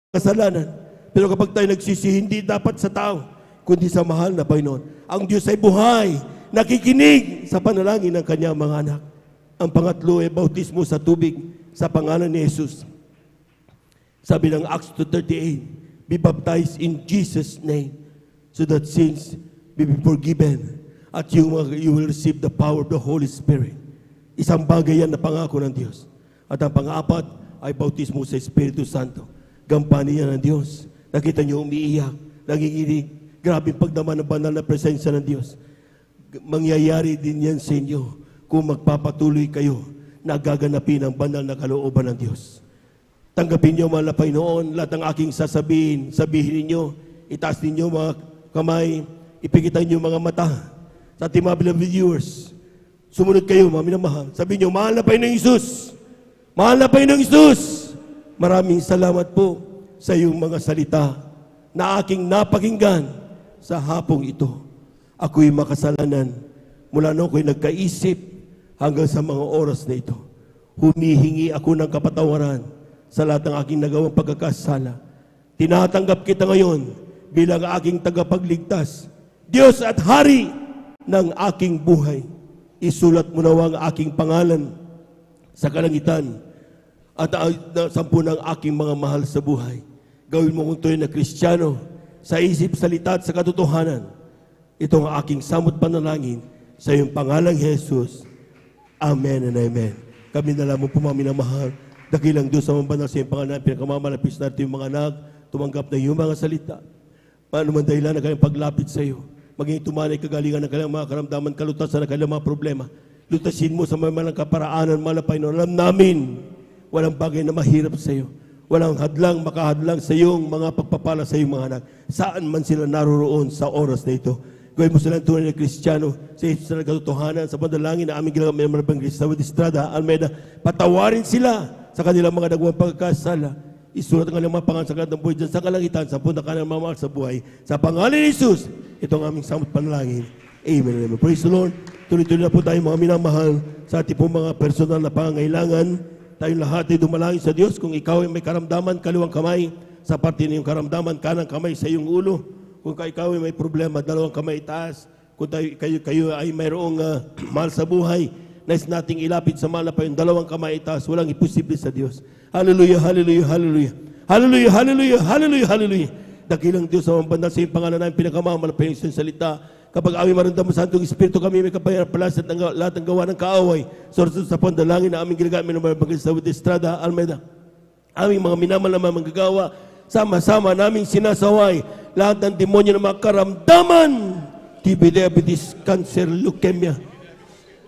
kasalanan. Pero kapag tayo nagsisi, hindi dapat sa tao, kundi sa mahal na Panginoon. Ang Diyos ay buhay, nakikinig sa panalangin ng kanyang mga anak. Ang pangatlo ay bautismo sa tubig sa pangalan ni Jesus. Sabi ng Acts 2:38, be baptized in Jesus' name so that sins be forgiven at you will receive the power of the Holy Spirit. Isang bagay yan na pangako ng Diyos. At ang pang-apat ay bautismo sa Espiritu Santo. Gampanin yan ng Diyos. Nakita niyo umiiyak, nanginginig. Grabe pagdaman ng banal na presensya ng Diyos. Mangyayari din yan sa inyo kung magpapatuloy kayo na gaganapin ang banal na kalooban ng Diyos. Tanggapin niyo, mahal na Panginoon, lahat ng aking sasabihin, sabihin niyo, itaas ninyo mga kamay, ipikitan niyo mga mata sa ating mga beloved viewers. Sumunod kayo, mga minamahal. Sabihin niyo, mahal na Panginoong Isus, mahal na Panginoong Isus, maraming salamat po sa iyong mga salita na aking napakinggan sa hapong ito. Ako'y makasalanan mula noong ako'y nagkaisip hanggang sa mga oras na ito. Humihingi ako ng kapatawaran sa lahat ng aking nagawang pagkakasala. Tinatanggap kita ngayon bilang aking tagapagligtas, Diyos at Hari ng aking buhay. Isulat mo nawa ang aking pangalan sa kalangitan at sampu ng aking mga mahal sa buhay. Gawin mo kung tuloy na Kristiyano sa isip, salita at sa katotohanan. Ito ang aking samot panalangin sa iyong pangalang Jesus. Amen and amen. Kami na lamang po mga minamahal. Dakilang Diyos sa mga banal sa iyong pangalan, pinakamalapis natin yung mga anak, tumanggap na iyong mga salita. Paano man dahilan na kayong paglapit sa iyo, maging tumanay kagalingan ng kanilang mga karamdaman, kalutasan ng kanilang mga problema. Lutasin mo sa mga kaparaanan, mga Panginoon. Alam namin, walang bagay na mahirap sa iyo. Walang hadlang, makahadlang sa iyong mga pagpapala sa iyong mga anak. Saan man sila naroroon sa oras na ito. Gawin mo silang tunay na Kristiyano sa isip sa katotohanan, sa panalangin na aming ginagawa ng mga Kristiyano Estrada, Almeida. Patawarin sila sa kanilang mga nagawang pagkakasala. Isulat ang kanilang mga pangalan sa kalat ng buhay dyan sa kalangitan, sa punta ka ng mamahal sa buhay. Sa pangalan ni Jesus, ito ang aming samot panalangin. Amen. Amen. Praise the Lord. Tuloy-tuloy na po tayo mga minamahal sa ating po mga personal na pangangailangan. Tayong lahat ay dumalangin sa Diyos. Kung ikaw ay may karamdaman, kaliwang kamay, sa parte ng iyong karamdaman, kanang kamay sa iyong ulo. Kung ikaw ay may problema, dalawang kamay itaas. Kung kayo ay mayroong mahal sa buhay, nais nating ilapit sa mahal na pa yung dalawang kamay itaas. Walang imposible sa Diyos. Hallelujah, hallelujah, hallelujah. Hallelujah, hallelujah, hallelujah, hallelujah. Dakilang Diyos sa mga banal sa iyong pangalan namin, pinakamamalapay sa salita. Kapag aming maramdaman sa Santong Espiritu, kami may kapayaran palas at lahat ng gawa ng kaaway. Sa pandalangin na aming ginagamit ng mga Bagay sa Estrada, Almeida. Aming mga minamahal na manggagawa, sama-sama naming sinasaway lahat ng demonyo ng mga karamdaman. TB, diabetes, cancer, leukemia,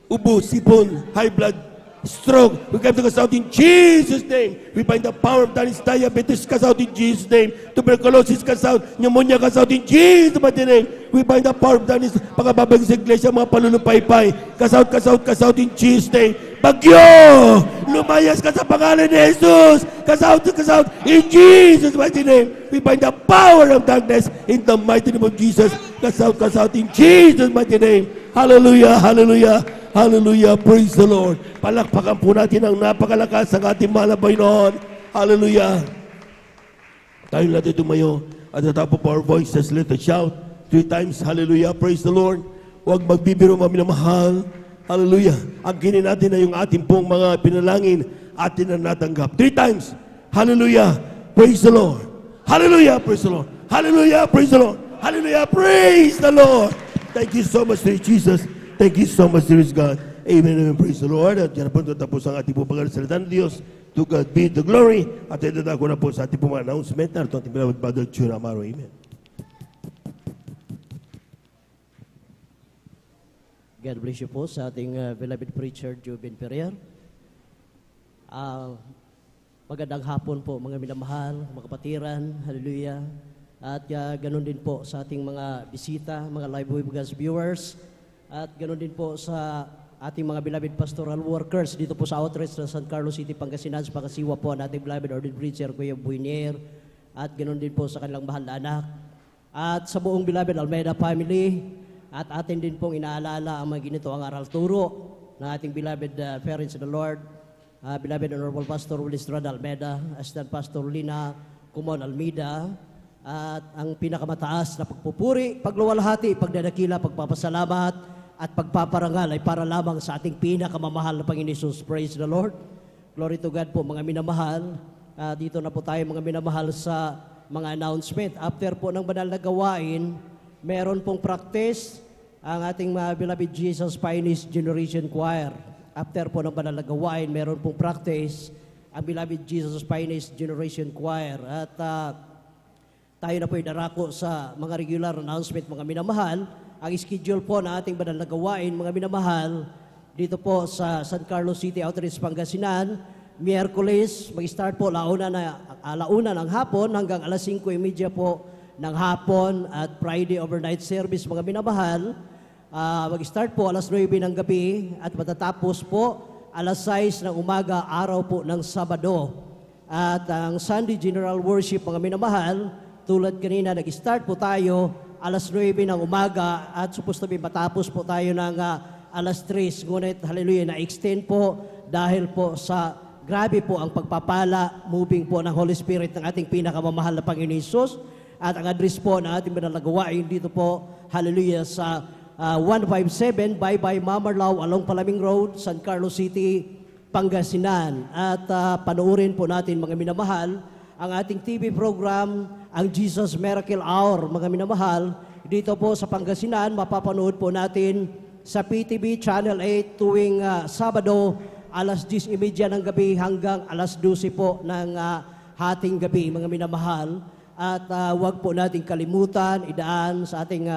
ubo, sipon, high blood, stroke. We come to cast out in Jesus' name. We bind the power of darkness, diabetes, cast out in Jesus' name. Tuberculosis, cast out. Pneumonia, cast out in Jesus' name. We bind the power of darkness. Pagkababag sa iglesia, mga palulupaypay. Cast out, cast out, cast out in Jesus' name. Bagyo! Lumayas ka sa pangalan ni Jesus. Cast out in Jesus' mighty name. We bind the power of darkness in the mighty name of Jesus. Cast out in Jesus' mighty name. Hallelujah, hallelujah. Hallelujah, praise the Lord. Palakpakan po natin ang napakalakas ng ating mahal na Panginoon. Hallelujah. Tayo natin tumayo at the top of our voices, let us shout 3 times, hallelujah, praise the Lord. Huwag magbibiro mga minamahal. Hallelujah. Ang ginin natin na yung ating pong mga pinalangin, atin na natanggap. 3 times, hallelujah, praise the Lord. Hallelujah, praise the Lord. Hallelujah, praise the Lord. Hallelujah, praise the Lord. Thank you so much, Jesus. Thank you so much, dear God. Amen and praise the Lord. At yan na po tapos ang ating po pagkakasalita ng Diyos. To God be the glory. At ito ko na po sa ating po mga announcement na ito ating beloved Brother Chur Amaro. Amen. God bless you po sa ating beloved preacher, Jubin Ferrer. Magandang hapon po mga minamahal, mga kapatiran. Hallelujah. At ganun din po sa ating mga bisita, mga live viewers. At ganoon din po sa ating mga beloved pastoral workers dito po sa outreach ng San Carlos City, Pangasinan, sa Pangasiwa po ang ating beloved ordained preacher, Kuya Buinier. At ganoon din po sa kanilang mahal na anak. At sa buong beloved Almeida family. At atin din pong inaalala ang mga ginito ang aral turo ng ating beloved parents of the Lord. Beloved Honorable Pastor Willis Estrada Almeida, Assistant Pastor Lina Kumon Almeida. At ang pinakamataas na pagpupuri, pagluwalhati, pagdadakila, pagpapasalamat, at pagpaparangal ay para lamang sa ating pinakamamahal na Panginoon Jesus. Praise the Lord. Glory to God po mga minamahal. Dito na po tayo mga minamahal sa mga announcement. After po ng banal na gawain, meron pong practice ang ating beloved Jesus Finest Generation Choir. After po ng banal na gawain, meron pong practice ang beloved Jesus Finest Generation Choir. At tayo na po darako sa mga regular announcement mga minamahal. Ang schedule po na ating banal na gawain mga minamahal dito po sa San Carlos City Outreach Pangasinan, Miyerkules, mag-start po alauna ng hapon hanggang alas 5:30 po ng hapon, at Friday overnight service mga minamahal, mag-start po alas 9 ng gabi at matatapos po alas 6 ng umaga, araw po ng Sabado. At ang Sunday General Worship mga minamahal, tulad kanina, nag-start po tayo alas 9 ng umaga at supposed to be matapos po tayo ng alas 3. Ngunit, hallelujah, na-extend po dahil po sa grabe po ang pagpapala, moving po ng Holy Spirit ng ating pinakamamahal na Panginoon Hesus. At ang address po na ating banal na gawain dito po, hallelujah, sa 157 Baybay Mamarlao along Palaming Road, San Carlos City, Pangasinan. At panoorin po natin mga minamahal ang ating TV program, ang Jesus Miracle Hour mga minamahal. Dito po sa Pangasinan, mapapanood po natin sa PTV Channel 8 tuwing Sabado, alas 10:30 ng gabi hanggang alas 12 po ng hating gabi mga minamahal. At huwag po natin kalimutan, idaan sa ating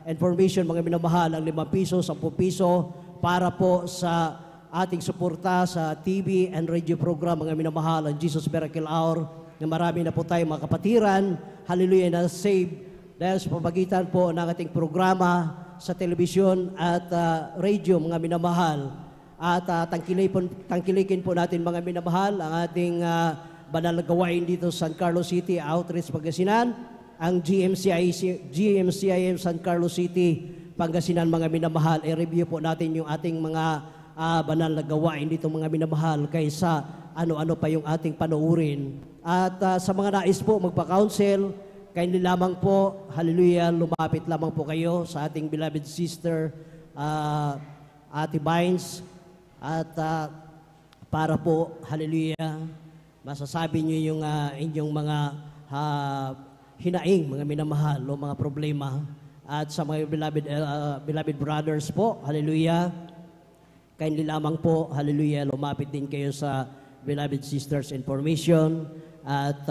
information mga minamahal ang 5 piso, 10 piso para po sa ating suporta sa TV and radio program mga minamahal, ang Jesus Miracle Hour, na marami na po tayo mga kapatiran, hallelujah, na save dahil sa pamagitan po ng ating programa sa telebisyon at radio mga minamahal. At tangkilikin po natin mga minamahal ang ating banal na gawain dito sa San Carlos City Outreach Pangasinan, ang GMCIM San Carlos City Pangasinan mga minamahal. I-review po natin yung ating mga banal na gawain dito mga minamahal kaysa ano-ano pa yung ating panoorin. At sa mga nais po magpa-counsel, kindly lamang po, hallelujah, lumapit lamang po kayo sa ating beloved sister, Ate Bynes, at para po, hallelujah, masasabi niyo yung inyong mga hinaing, mga minamahal, o mga problema. At sa mga beloved brothers po, hallelujah, kindly lamang po, hallelujah, lumapit din kayo sa beloved sisters information. At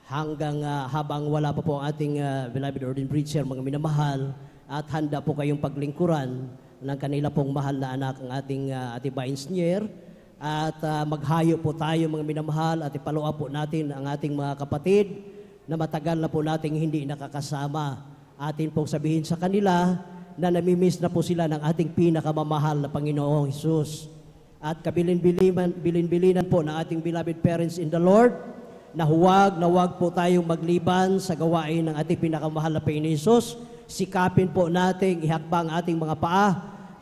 hanggang habang wala pa po ang ating beloved ordained preacher, mga minamahal, at handa po kayong paglingkuran ng kanila pong mahal na anak, ang ating Ate Bynes Nier. At maghayo po tayo mga minamahal at ipalo po natin ang ating mga kapatid na matagal na po nating hindi nakakasama. Atin pong sabihin sa kanila na namimiss na po sila ng ating pinakamamahal na Panginoong Hesus. At kabilin-bilinan po ng ating beloved parents in the Lord na huwag po tayong magliban sa gawain ng ating pinakamahal na Panginoong Hesus. Sikapin po nating ihakbang ating mga paa,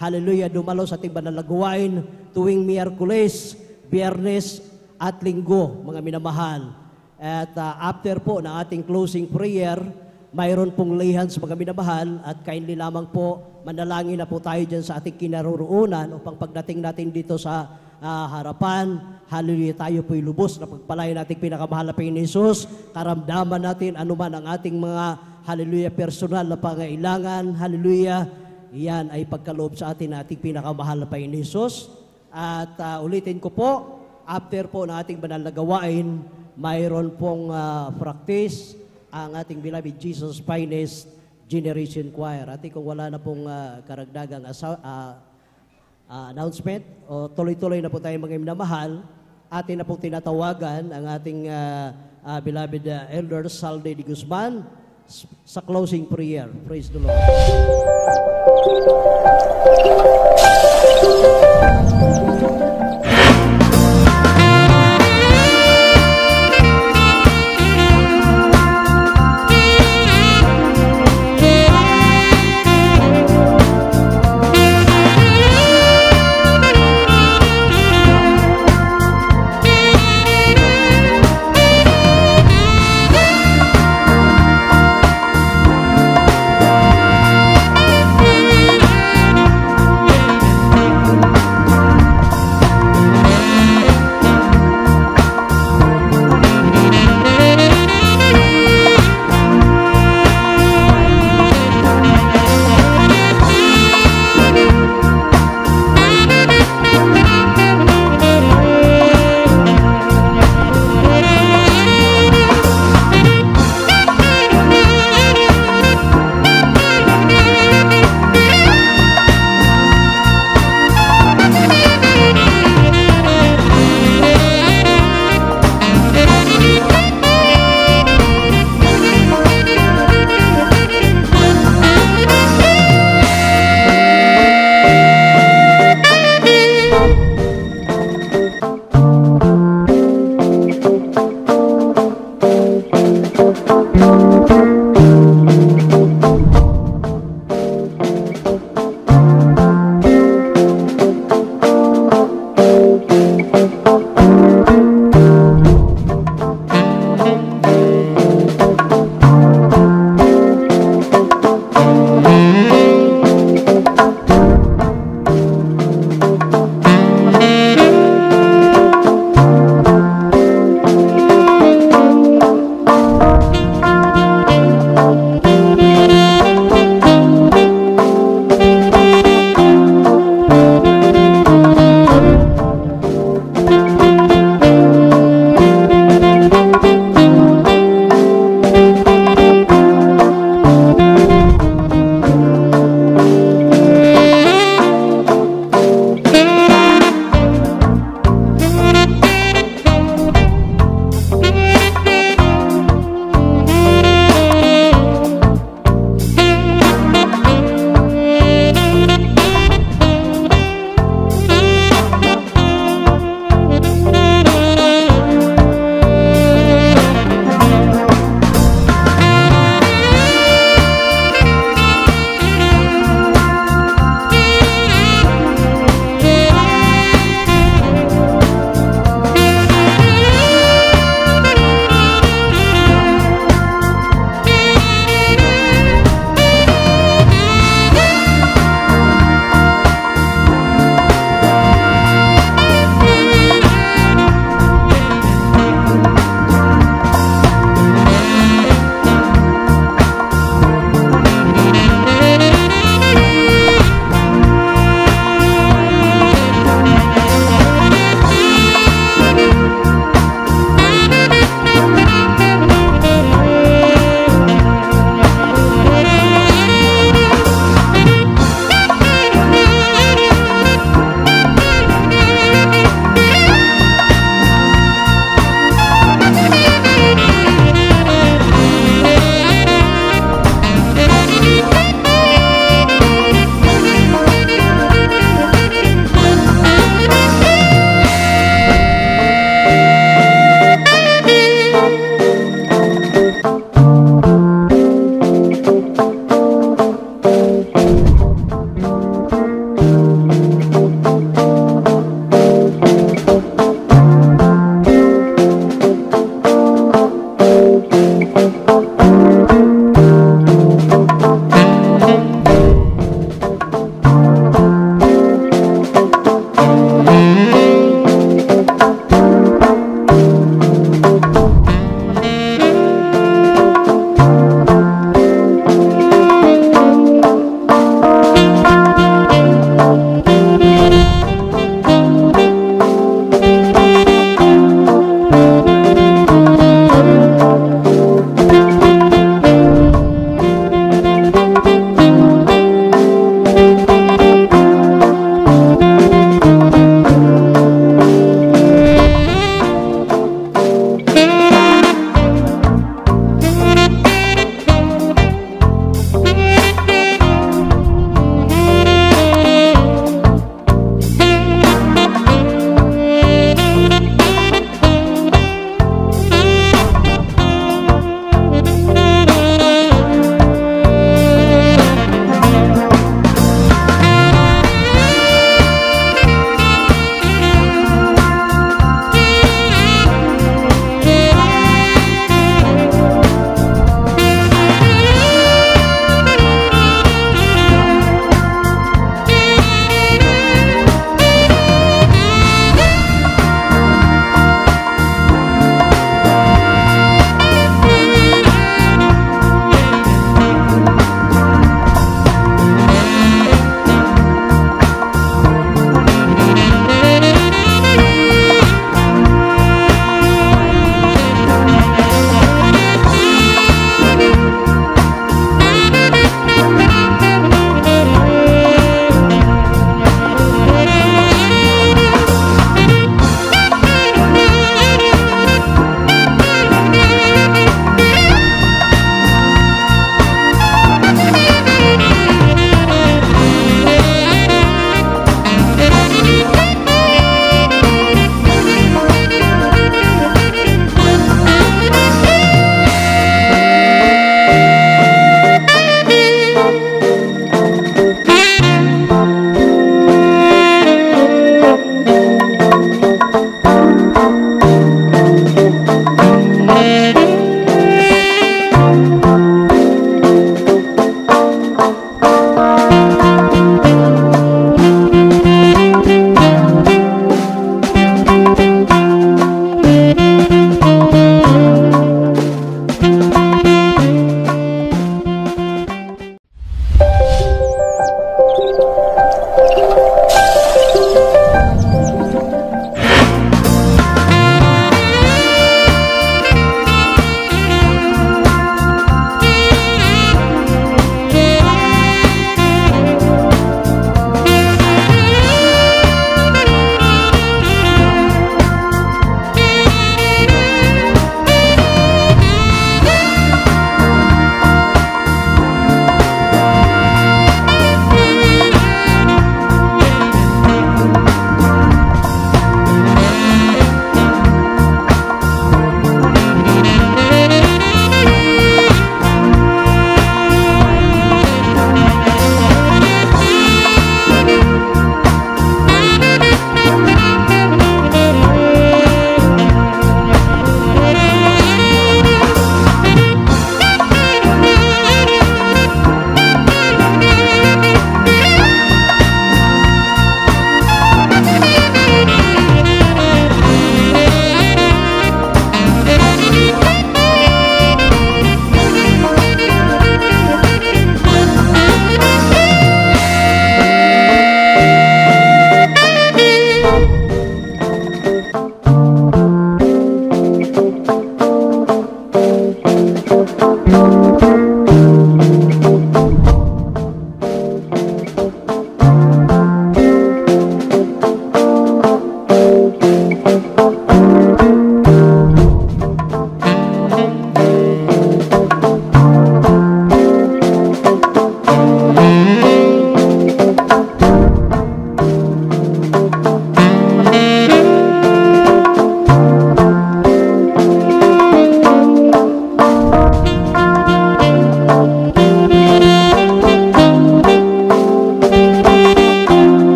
hallelujah, dumalo sa ating banal na gawain tuwing Miyerkules, Biyernes at Linggo, mga minamahal. At after po ng ating closing prayer, mayroon pong lihan sa mga minamahal, at kindly lamang po, manalangin na po tayo dyan sa ating kinaroroonan upang pagdating natin dito sa harapan, hallelujah, tayo po'y lubos na pagpalain nating pinakamahal na Panginoon Hesus, karamdaman natin anuman ang ating mga, hallelujah, personal na pangailangan, hallelujah, iyan ay pagkaloob sa atin na ating pinakamahal na Panginoon Hesus. At ulitin ko po, after po ng ating banal na gawain, mayroon pong practice ang ating beloved Jesus Finest Generation Choir. At kung wala na pong karagdagang announcement, o tuloy-tuloy na po tayo mga minamahal, atin na pong tinatawagan ang ating beloved Elder Salde de Guzman sa closing prayer. Praise the Lord.